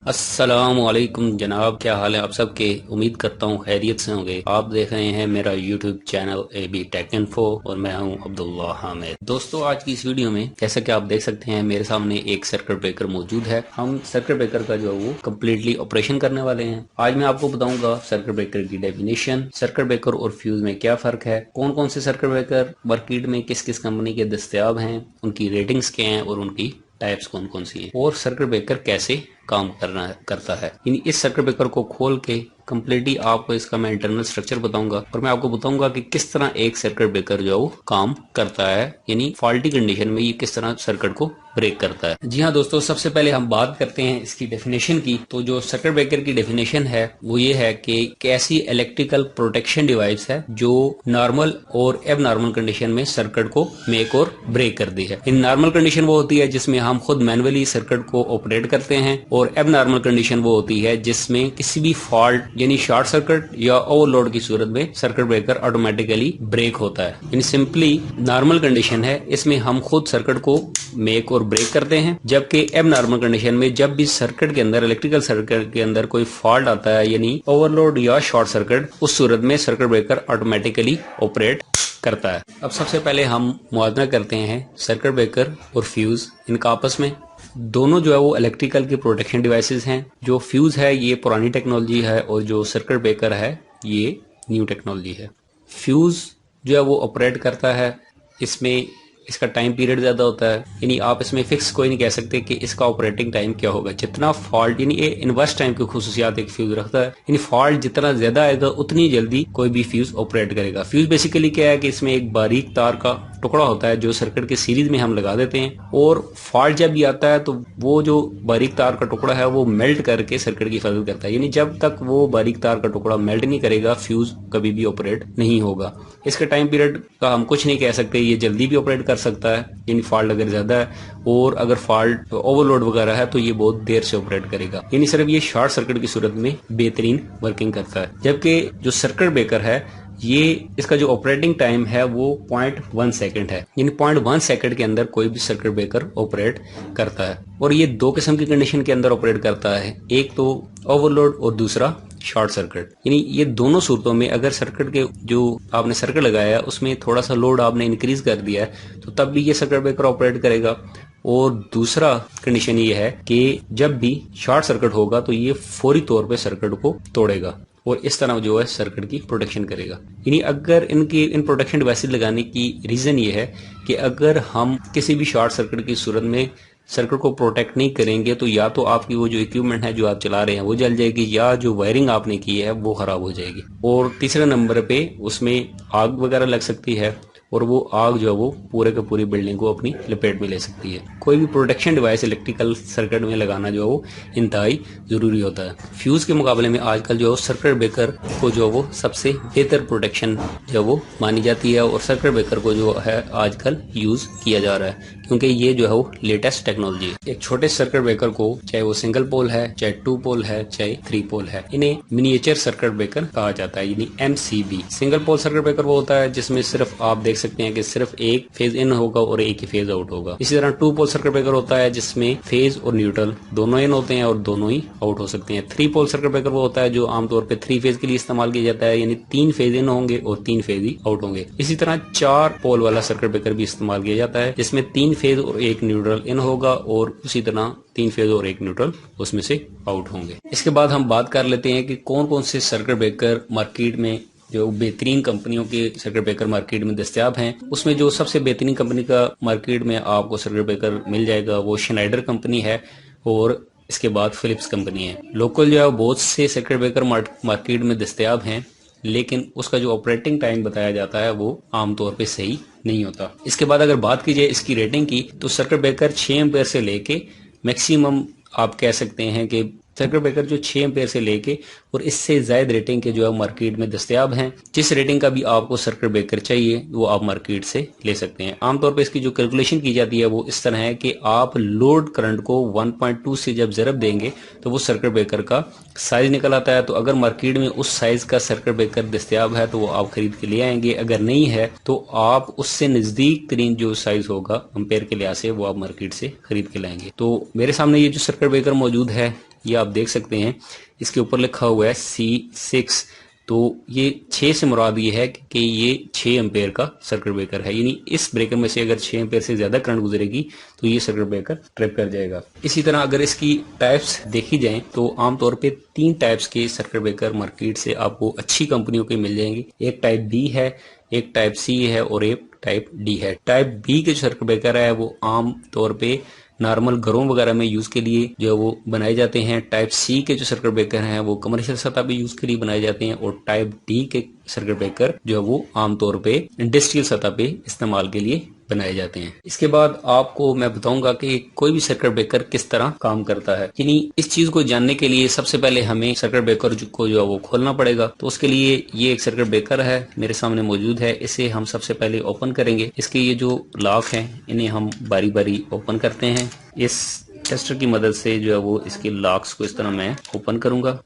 अस्सलामुअलैकुम जनाब, क्या हाल है आप सबके। उम्मीद करता हूँ खैरियत से होंगे। आप देख रहे हैं मेरा YouTube channel AB take info और मैं हूँ अब्दुल्ला हामिद। दोस्तों, आज की इस वीडियो में जैसा कि आप देख सकते हैं मेरे सामने एक सर्किट ब्रेकर मौजूद है। हम सर्किट ब्रेकर का जो है वो कम्प्लीटली ऑपरेशन करने वाले हैं। आज मैं आपको बताऊंगा सर्किट ब्रेकर की डेफिनेशन, सर्किट ब्रेकर और फ्यूज में क्या फर्क है, कौन कौन से सर्किट ब्रेकर मार्केट में किस किस कंपनी के दस्तयाब हैं, उनकी रेटिंग्स क्या हैं और उनकी टाइप्स कौन कौन सी हैं, और सर्किट ब्रेकर कैसे काम करता है। इस सर्किट ब्रेकर को खोल के कम्प्लीटली आपको इसका मैं इंटरनल स्ट्रक्चर बताऊंगा और मैं आपको बताऊंगा कि किस तरह एक सर्किट ब्रेकर जो वो काम करता है, यानी फॉल्टी कंडीशन में ये किस तरह सर्किट को ब्रेक करता है। जी हाँ दोस्तों, सबसे पहले हम बात करते हैं इसकी डेफिनेशन की। तो जो सर्किट ब्रेकर की डेफिनेशन है वो ये है कि कैसी इलेक्ट्रिकल प्रोटेक्शन डिवाइस है जो नॉर्मल और एब नॉर्मल कंडीशन में सर्किट को मेक और ब्रेक कर दी है। इन नॉर्मल कंडीशन वो होती है जिसमें हम खुद मैनुअली सर्किट को ऑपरेट करते हैं, और एब नॉर्मल कंडीशन वो होती है जिसमें किसी भी फॉल्ट यानी शॉर्ट सर्किट या ओवरलोड की सूरत में सर्किट ब्रेकर ऑटोमेटिकली ब्रेक होता है। यानी सिंपली नॉर्मल कंडीशन है, इसमें हम खुद सर्किट को मेक और ब्रेक करते हैं, जबकि एब नॉर्मल कंडीशन में जब भी सर्किट के अंदर, इलेक्ट्रिकल सर्किट के अंदर कोई फॉल्ट आता है यानी ओवरलोड या शॉर्ट सर्किट, उस सूरत में सर्किट ब्रेकर ऑटोमेटिकली ऑपरेट करता है। अब सबसे पहले हम मुआवजा करते हैं सर्किट ब्रेकर और फ्यूज इनका आपस में। दोनों जो है वो इलेक्ट्रिकल की प्रोटेक्शन डिवाइसेस हैं। जो फ्यूज है ये पुरानी टेक्नोलॉजी है और जो सर्किट ब्रेकर है ये न्यू टेक्नोलॉजी है। फ्यूज जो है वो ऑपरेट करता है, इसमें इसका टाइम पीरियड ज्यादा होता है, यानी आप इसमें फिक्स कोई नहीं कह सकते कि इसका ऑपरेटिंग टाइम क्या होगा। जितना फॉल्ट यानी ये इनवर्स टाइम की खुसूसियात एक फ्यूज रखता है, यानी फॉल्ट जितना ज्यादा आएगा उतनी जल्दी कोई भी फ्यूज ऑपरेट करेगा। फ्यूज बेसिकली क्या है कि इसमें एक बारीक तार का टुकड़ा होता है जो सर्किट के सीरीज में हम लगा देते हैं, और फॉल्ट जब भी आता है तो वो जो बारीक तार का टुकड़ा है वो मेल्ट करके सर्किट की हिफाजत करता है। यानी जब तक वो बारीक तार का टुकड़ा मेल्ट नहीं करेगा फ्यूज कभी भी ऑपरेट नहीं होगा। इसके टाइम पीरियड का हम कुछ नहीं कह सकते, ये जल्दी भी ऑपरेट कर सकता है यानी फॉल्ट अगर ज्यादा है, और अगर फॉल्ट ओवरलोड वगैरह है तो ये बहुत देर से ऑपरेट करेगा। यानी सिर्फ ये शॉर्ट सर्किट की सूरत में बेहतरीन वर्किंग करता है। जबकि जो सर्किट ब्रेकर है ये इसका जो ऑपरेटिंग टाइम है वो 0.1 सेकंड है, यानी 0.1 सेकंड के अंदर कोई भी सर्किट ब्रेकर ऑपरेट करता है। और ये दो किस्म की कंडीशन के अंदर ऑपरेट करता है, एक तो ओवरलोड और दूसरा शॉर्ट सर्किट। यानी ये दोनों सूरतों में अगर सर्किट के जो आपने सर्किट लगाया है उसमें थोड़ा सा लोड आपने इंक्रीज कर दिया है तो तब भी ये सर्किट ब्रेकर ऑपरेट करेगा। और दूसरा कंडीशन ये है कि जब भी शॉर्ट सर्किट होगा तो ये फौरी तौर पे सर्किट को तोड़ेगा और इस तरह जो है सर्किट की प्रोटेक्शन करेगा। यानी अगर इन प्रोटेक्शन डिवाइसेस लगाने की रीजन ये है कि अगर हम किसी भी शॉर्ट सर्किट की सूरत में सर्किट को प्रोटेक्ट नहीं करेंगे तो या तो आपकी वो जो इक्विपमेंट है जो आप चला रहे हैं वो जल जाएगी, या जो वायरिंग आपने की है वो खराब हो जाएगी, और तीसरे नंबर पे उसमें आग वगैरह लग सकती है और वो आग जो है वो पूरे के पूरी बिल्डिंग को अपनी लपेट में ले सकती है। कोई भी प्रोटेक्शन डिवाइस इलेक्ट्रिकल सर्किट में लगाना जो है वो इंतहाई जरूरी होता है। फ्यूज के मुकाबले में आजकल जो सर्किट ब्रेकर को जो वो सबसे बेहतर प्रोटेक्शन जो वो मानी जाती है, और सर्किट ब्रेकर को जो है आजकल यूज किया जा रहा है क्योंकि ये जो है वो लेटेस्ट टेक्नोलॉजी है। एक छोटे सर्किट ब्रेकर को चाहे वो सिंगल पोल है, चाहे 2 पोल है, चाहे 3 पोल है, इन्हें मिनिएचर सर्किट ब्रेकर कहा जाता है, यानी MCB। Single pole circuit breaker वो होता है जिसमें सिर्फ आप देख सकते हैं कि सिर्फ एक फेज इन होगा और एक ही फेज आउट होगा। इसी तरह 2 पोल सर्किट ब्रेकर होता है जिसमें फेज और न्यूट्रल दोनों इन होते हैं और दोनों ही आउट हो सकते हैं। 3 पोल सर्किट ब्रेकर वो होता है जो आमतौर पर 3 फेज के लिए इस्तेमाल किया जाता है, यानी 3 फेज इन होंगे और 3 फेज ही आउट होंगे। इसी तरह 4 पोल वाला सर्किट ब्रेकर भी इस्तेमाल किया जाता है जिसमें 3 फेज और एक न्यूट्रल इन होगा, और उसी तरह 3 फेज और एक न्यूट्रल उसमें से आउट होंगे। इसके बाद हम बात कर लेते हैं कि कौन कौन से सर्किट ब्रेकर मार्केट में, जो बेहतरीन कंपनियों के सर्किट ब्रेकर मार्केट में दस्तयाब हैं। उसमें जो सबसे बेहतरीन कंपनी का मार्केट में आपको सर्किट ब्रेकर मिल जाएगा वो श्नाइडर कंपनी है, और इसके बाद फिलिप्स कंपनी है। लोकल जो है बहुत से सर्किट ब्रेकर मार्केट में दस्तयाब हैं, लेकिन उसका जो ऑपरेटिंग टाइम बताया जाता है वो आमतौर पे सही नहीं होता। इसके बाद अगर बात की जाए इसकी रेटिंग की तो सर्किट ब्रेकर 6 एम्पेयर से लेके मैक्सिमम आप कह सकते हैं कि सर्किट ब्रेकर जो 6 एम्पेयर से लेके और इससे ज्यादा रेटिंग के जो है मार्केट में दस्तयाब हैं। जिस रेटिंग का भी आपको सर्किट ब्रेकर चाहिए वो आप मार्केट से ले सकते हैं। आमतौर पर इसकी जो कैलकुलेशन की जाती है वो इस तरह है कि आप लोड करंट को 1.2 से जब ज़रब देंगे तो वो सर्किट ब्रेकर का साइज निकल आता है। तो अगर मार्केट में उस साइज का सर्किट ब्रेकर दस्तयाब है तो वो आप खरीद के ले आएंगे, अगर नहीं है तो आप उससे नजदीक तरीन जो साइज होगा एम्पेयर के लिहाज से वो आप मार्केट से खरीद के लाएंगे। तो मेरे सामने ये जो सर्किट ब्रेकर मौजूद है ये आप देख सकते हैं इसके ऊपर लिखा हुआ है C6। तो ये 6 से मुराद ये है कि ये 6 एम्पेयर का सर्किट ब्रेकर है, यानी इस ब्रेकर में से अगर 6 एम्पेयर से ज्यादा करंट गुजरेगी तो ये सर्किट ब्रेकर ट्रिप कर जाएगा। इसी तरह अगर इसकी टाइप्स देखी जाएं तो आमतौर पे 3 टाइप्स के सर्किट ब्रेकर मार्केट से आपको अच्छी कंपनियों के मिल जाएंगे। एक टाइप बी है, एक टाइप सी है और एक टाइप डी है। टाइप बी के जो सर्किट ब्रेकर है वो आम तौर पे नॉर्मल घरों वगैरह में यूज के लिए जो वो बनाए जाते हैं। टाइप सी के जो सर्किट ब्रेकर हैं वो कमर्शियल सतह पे यूज के लिए बनाए जाते हैं और टाइप डी के सर्किट ब्रेकर जो है वो आमतौर पे इंडस्ट्रियल सतह पे इस्तेमाल के लिए बनाए जाते हैं। इसके बाद आपको मैं बताऊंगा कि कोई भी सर्किट ब्रेकर किस तरह काम करता है। यानी इस चीज को जानने के लिए सबसे पहले हमें सर्किट ब्रेकर को जो है वो खोलना पड़ेगा। तो उसके लिए ये एक सर्किट ब्रेकर है मेरे सामने मौजूद है, इसे हम सबसे पहले ओपन करेंगे। इसके ये जो लॉक हैं इन्हें हम बारी बारी ओपन करते हैं। इस टेस्टर की मदद से जो है वो इसके लॉक्स को इस तरह मैं ओपन करूंगा।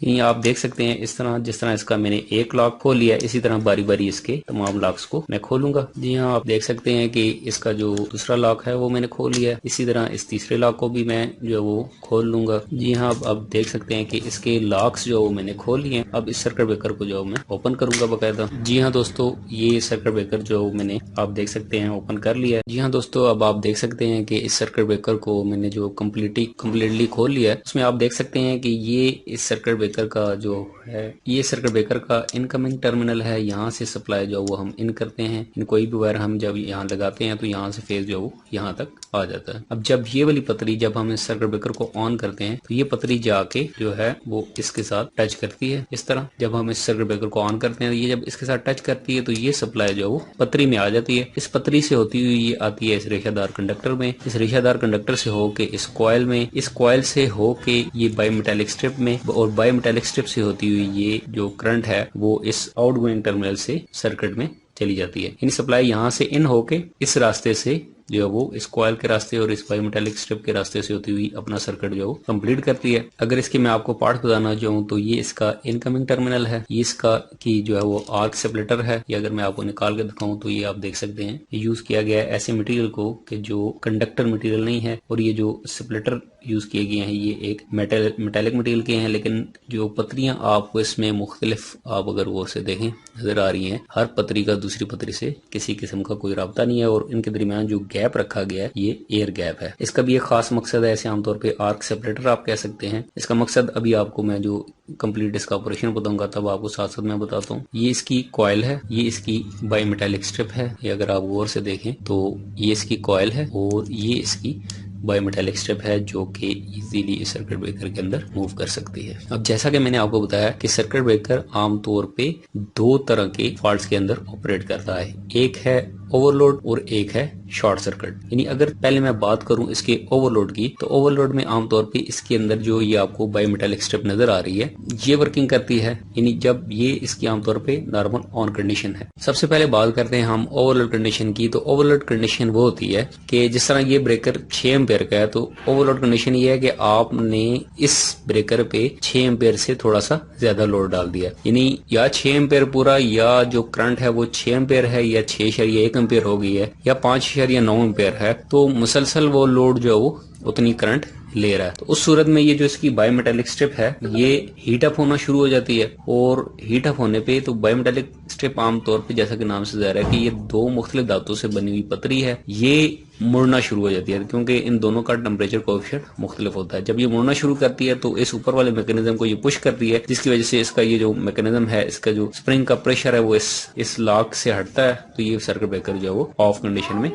यही आप देख सकते हैं इस तरह, जिस तरह इसका मैंने एक लॉक खोल लिया, इसी तरह बारी बारी इसके तमाम लॉक्स को मैं खोलूंगा। जी हाँ, आप देख सकते हैं कि इसका जो दूसरा लॉक है वो मैंने खोल लिया। इसी तरह इस तीसरे लॉक को भी मैं जो है वो खोल लूंगा। जी हाँ, अब देख सकते हैं कि इसके लॉक्स जो मैंने खोल लिए। अब इस सर्किट ब्रेकर को जो मैं ओपन करूंगा बाकायदा। जी हाँ दोस्तों, ये सर्किट ब्रेकर जो मैंने आप देख सकते हैं ओपन कर लिया। जी हाँ दोस्तों, अब आप देख सकते हैं कि इस सर्किट ब्रेकर को मैंने जो कम्प्लीटली खोल लिया है, उसमें आप देख सकते हैं कि ये इस सर्किट ब्रेकर का जो है ये सर्किट ब्रेकर का इनकमिंग टर्मिनल है। यहाँ से सप्लाई जो वो हम इन करते हैं। इन कोई भी वायर हम जब यहाँ लगाते हैं तो यहाँ से फेज जो वो यहाँ तक आ जाता है। अब जब ये वाली पतरी जब हम इस सर्किट ब्रेकर को ऑन करते हैं तो ये पतरी जाके जो है वो इसके साथ टच करती है। इस तरह जब हम इस सर्किट ब्रेकर को ऑन करते हैं तो ये जब इसके साथ टच करती है तो ये सप्लाई जो वो पतरी में आ जाती है। इस पतरी से होती हुई ये आती है इस रेशादार कंडक्टर में। इस रेशादार कंडक्टर से होके इस कॉइल में, इस कॉइल से होके ये बायोमेटालिक स्ट्रिप में, और बायोमेटालिक स्ट्रिप से होती हुई ये जो करंट है वो इस आउटगोइंग टर्मिनल से सर्किट में चली जाती है। इन सप्लाई यहाँ से इन होके इस रास्ते से जो है वो इस कॉइल के रास्ते और इस बायोमेटालिक स्ट्रिप के रास्ते से होती हुई अपना सर्किट जो कंप्लीट करती है। अगर इसके मैं आपको पार्ट बताना चाहूँ तो ये इसका इनकमिंग टर्मिनल है, ये इसका की जो है वो आर्क सेपरेटर है। ये अगर मैं आपको निकाल के दिखाऊं तो ये आप देख सकते हैं यूज किया गया है ऐसे मटेरियल को कि जो कंडक्टर मटेरियल नहीं है, और ये जो सेपरेटर यूज किए गए हैं ये एक मेटालिक मटेरियल के हैं। लेकिन जो पतरियां आपको इसमें मुख्तलिफ आप अगर वो से देखें नजर आ रही हैं, हर पतरी का दूसरी पतरी से किसी किस्म का कोई राब्ता नहीं है और इनके दरमियान जो गैप रखा गया है ये एयर गैप है। इसका भी एक खास मकसद है, ऐसे आमतौर पे आर्क सेपरेटर आप कह सकते हैं। इसका मकसद अभी आपको मैं जो कंप्लीट इसका ऑपरेशन बताऊंगा तब आपको साथ साथ मैं बताता हूँ। ये इसकी कॉइल है, ये इसकी बायोमेटालिक स्ट्रिप है। ये अगर आप गौर से देखें तो ये इसकी कॉइल है और ये इसकी बायोमेटालिक स्ट्रिप है जो कि इजीली इस सर्किट ब्रेकर के अंदर मूव कर सकती है। अब जैसा कि मैंने आपको बताया कि सर्किट ब्रेकर आमतौर पे 2 तरह के फॉल्ट्स के अंदर ऑपरेट करता है, एक है ओवरलोड और एक है शॉर्ट सर्किट। यानी अगर पहले मैं बात करूं इसके ओवरलोड की तो ओवरलोड में आमतौर पे इसके अंदर जो ये आपको बायोमेटालिक स्ट्रिप नजर आ रही है ये वर्किंग करती है, यानी जब ये इसकी आमतौर पे नॉर्मल ऑन कंडीशन है। सबसे पहले बात करते हैं हम ओवरलोड कंडीशन की। तो ओवरलोड कंडीशन वो होती है कि जिस तरह ये ब्रेकर 6 एम्पेयर का है तो ओवरलोड कंडीशन ये है कि आपने इस ब्रेकर पे 6 एम्पेयर से थोड़ा सा ज्यादा लोड डाल दिया, यानी या 6 एम्पेयर पूरा, या जो करंट है वो 6 एम्पेयर है या 6.1 एम्पेयर हो गई है या 5.9 एम्पेयर है, तो मुसलसल वो लोड जो है वो उतनी करंट ले रहा है। तो उस सूरत में ये जो इसकी बायोमेटालिक स्ट्रिप है ये हीट अप होना शुरू हो जाती है, और हीट अप होने पे तो बायोमेटालिक स्ट्रिप आमतौर पे जैसा कि नाम से जाहिर है कि ये 2 मुख्तलिफ धातुओं से बनी हुई पतरी है, ये मुड़ना शुरू हो जाती है क्योंकि इन दोनों का टेम्परेचर कोएफिशिएंट मुख्तलिफ होता है। जब ये मुड़ना शुरू करती है तो इस ऊपर वाले मैकेनिज्म को ये पुश करती है, जिसकी वजह से इसका ये जो मैकेनिज्म है, इसका जो स्प्रिंग का प्रेशर है वो इस लॉक से हटता है, तो ये सर्किट ब्रेकर जो है वो ऑफ कंडीशन में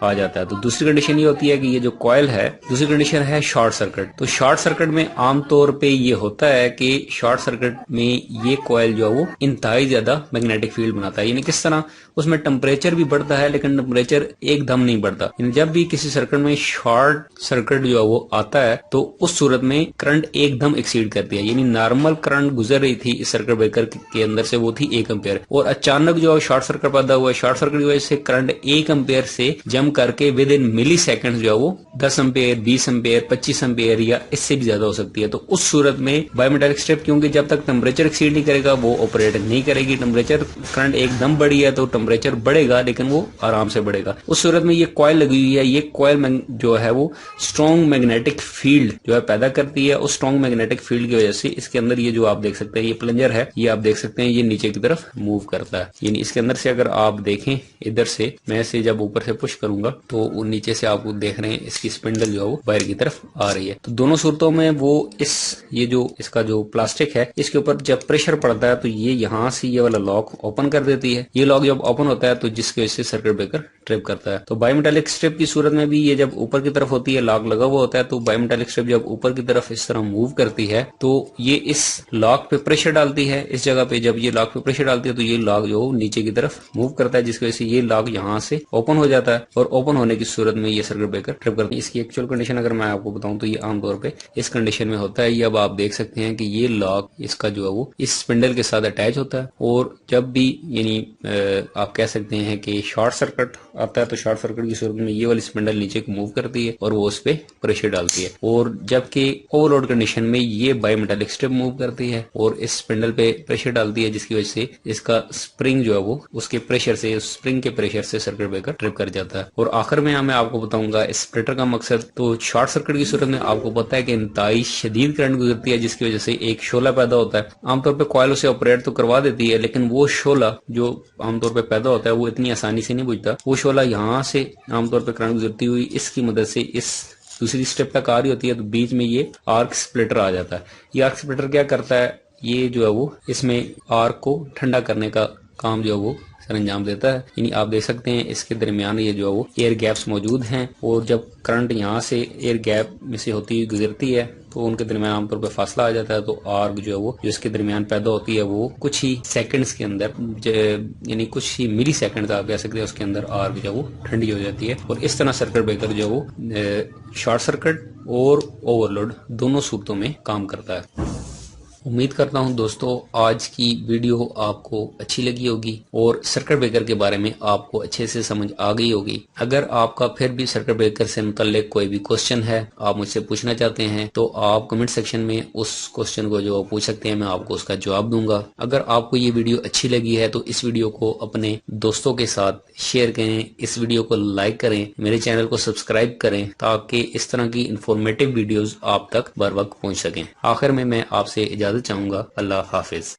आ जाता है। तो दूसरी कंडीशन ये होती है कि ये जो कॉइल है, दूसरी कंडीशन है शॉर्ट सर्किट। तो शॉर्ट सर्किट में आमतौर पे ये होता है कि शॉर्ट सर्किट में ये कॉइल जो है वो इंतहाई ज्यादा मैग्नेटिक फील्ड बनाता है, यानी किस तरह उसमें टेम्परेचर भी बढ़ता है लेकिन टेम्परेचर एकदम नहीं बढ़ता। जब भी किसी सर्किट में शॉर्ट सर्किट जो है वो आता है तो उस सूरत में करंट एकदम एक्सीड करती है, यानी नॉर्मल करंट गुजर रही थी इस सर्किट ब्रेकर के अंदर से वो थी 1 एम्पेयर, और अचानक जो शॉर्ट सर्किट पैदा हुआ, शॉर्ट सर्किट की वजह से करंट 1 एम्पेयर से जम करके विद इन मिली सेकेंड जो है वो 10 एम्पेयर, 20 एम्पेयर, 25 एम्पेयर या इससे भी ज्यादा हो सकती है। तो उस सूरत में बायोमेटालिक स्ट्रिप क्योंकि जब तक टेम्परेचर एक्सीड नहीं करेगा वो ऑपरेट नहीं करेगी। टेम्परेचर करंट एकदम बढ़ी है तो टेम्परेचर बढ़ेगा लेकिन वो आराम से बढ़ेगा। उस सूरत में ये कॉइल लगी हुई है, ये कॉइल जो है वो स्ट्रॉन्ग मैग्नेटिक फील्ड जो है पैदा करती है। उस स्ट्रॉन्ग मैग्नेटिक फील्ड की वजह से इसके अंदर ये जो आप देख सकते हैं ये प्लंजर है, ये आप देख सकते हैं ये नीचे की तरफ मूव करता है। यानी इसके अंदर से अगर आप देखें, इधर से मैं इसे जब ऊपर से पुश करूंगा तो वो नीचे से आपको देख रहे हैं इसकी स्पिंडल जो है वो बाहर की तरफ आ रही है। तो दोनों सूरतों में वो ये जो इसका जो प्लास्टिक है इसके ऊपर जब प्रेशर पड़ता है तो ये यहाँ से ये वाला लॉक ओपन कर देती है। ये लॉक जब ओपन होता है तो जिसकी वजह से सर्किट ब्रेकर ट्रिप करता है। तो बायोमेटालिक स्ट्रिप की सूरत में भी ये जब ऊपर की तरफ होती है, लॉक लगा हुआ होता है, तो बायोमेटालिक स्ट्रिप जब ऊपर की तरफ इस तरह मूव करती है तो ये इस लॉक पे प्रेशर डालती है। इस जगह पे जब ये लॉक पे प्रेशर डालती है तो ये लॉक जो नीचे की तरफ मूव करता है, जिसकी वजह से ये लॉक यहाँ से ओपन हो जाता है और ओपन होने की सूरत में ये सर्किट ब्रेकर ट्रिप करती है। इसकी एक्चुअल कंडीशन अगर मैं आपको बताऊं तो ये आमतौर पे इस कंडीशन में होता है। ये अब आप देख सकते हैं कि ये लॉक इसका जो है वो इस स्पिंडल के साथ अटैच होता है और जब भी यानी आप कह सकते हैं कि शॉर्ट सर्किट आता है तो शॉर्ट सर्किट की सूरत में ये वाली स्पिंडल नीचे को मूव करती है और वो उस पे प्रेशर डालती है। और जबकि ओवरलोड कंडीशन में ये बायोमेटालिक स्ट्रिप मूव करती है और इस स्पिंडल पे प्रेशर डालती है, जिसकी वजह से इसका स्प्रिंग जो है वो उसके प्रेशर से, स्प्रिंग के प्रेशर से सर्किट ब्रेकर ट्रिप कर जाता है। और आखिर में मैं आपको बताऊंगा इस स्प्लिटर का मकसद। तो शॉर्ट सर्किट की सूरत में आपको पता है कि इंतहाई शदीद करंट गुजरती है, जिसकी वजह से एक शोला पैदा होता है। आमतौर पर कॉइल उसे ऑपरेट तो करवा देती है, लेकिन वो शोला जो आमतौर पर पैदा होता है वो इतनी आसानी से नहीं बुझता। वो शोला यहाँ से आमतौर पर करंट गुजरती हुई इसकी मदद से इस दूसरी स्टेप तक आ रही होती है, तो बीच में ये आर्क स्प्लिटर आ जाता है। ये आर्क स्प्लिटर क्या करता है, ये जो है वो इसमें आर्क को ठंडा करने का काम जो है वो सर अंजाम देता है। यानी आप देख सकते हैं इसके दरमियान ये जो है वो एयर गैप्स मौजूद हैं और जब करंट यहाँ से एयर गैप में से होती हुई गुजरती है तो उनके दरमियान आमतौर पर फासला आ जाता है। तो आर्क जो है वो जो इसके दरमियान पैदा होती है वो कुछ ही सेकंड्स के अंदर, यानी कुछ ही मिली सेकंड्स आप कह सकते हैं, उसके अंदर आर्क जो है वो ठंडी हो जाती है। और इस तरह सर्किट ब्रेकर जो है वो शॉर्ट सर्किट और ओवरलोड दोनों सूरतों में काम करता है। उम्मीद करता हूं दोस्तों आज की वीडियो आपको अच्छी लगी होगी और सर्किट ब्रेकर के बारे में आपको अच्छे से समझ आ गई होगी। अगर आपका फिर भी सर्किट ब्रेकर से मुताल्लिक कोई भी क्वेश्चन है, आप मुझसे पूछना चाहते हैं, तो आप कमेंट सेक्शन में उस क्वेश्चन को जो पूछ सकते हैं, मैं आपको उसका जवाब दूंगा। अगर आपको ये वीडियो अच्छी लगी है तो इस वीडियो को अपने दोस्तों के साथ शेयर करें, इस वीडियो को लाइक करें, मेरे चैनल को सब्सक्राइब करें ताकि इस तरह की इंफॉर्मेटिव वीडियोस आप तक बर वक्त पहुंच सकें। आखिर में मैं आपसे इजाजत चाहूंगा। अल्लाह हाफिज।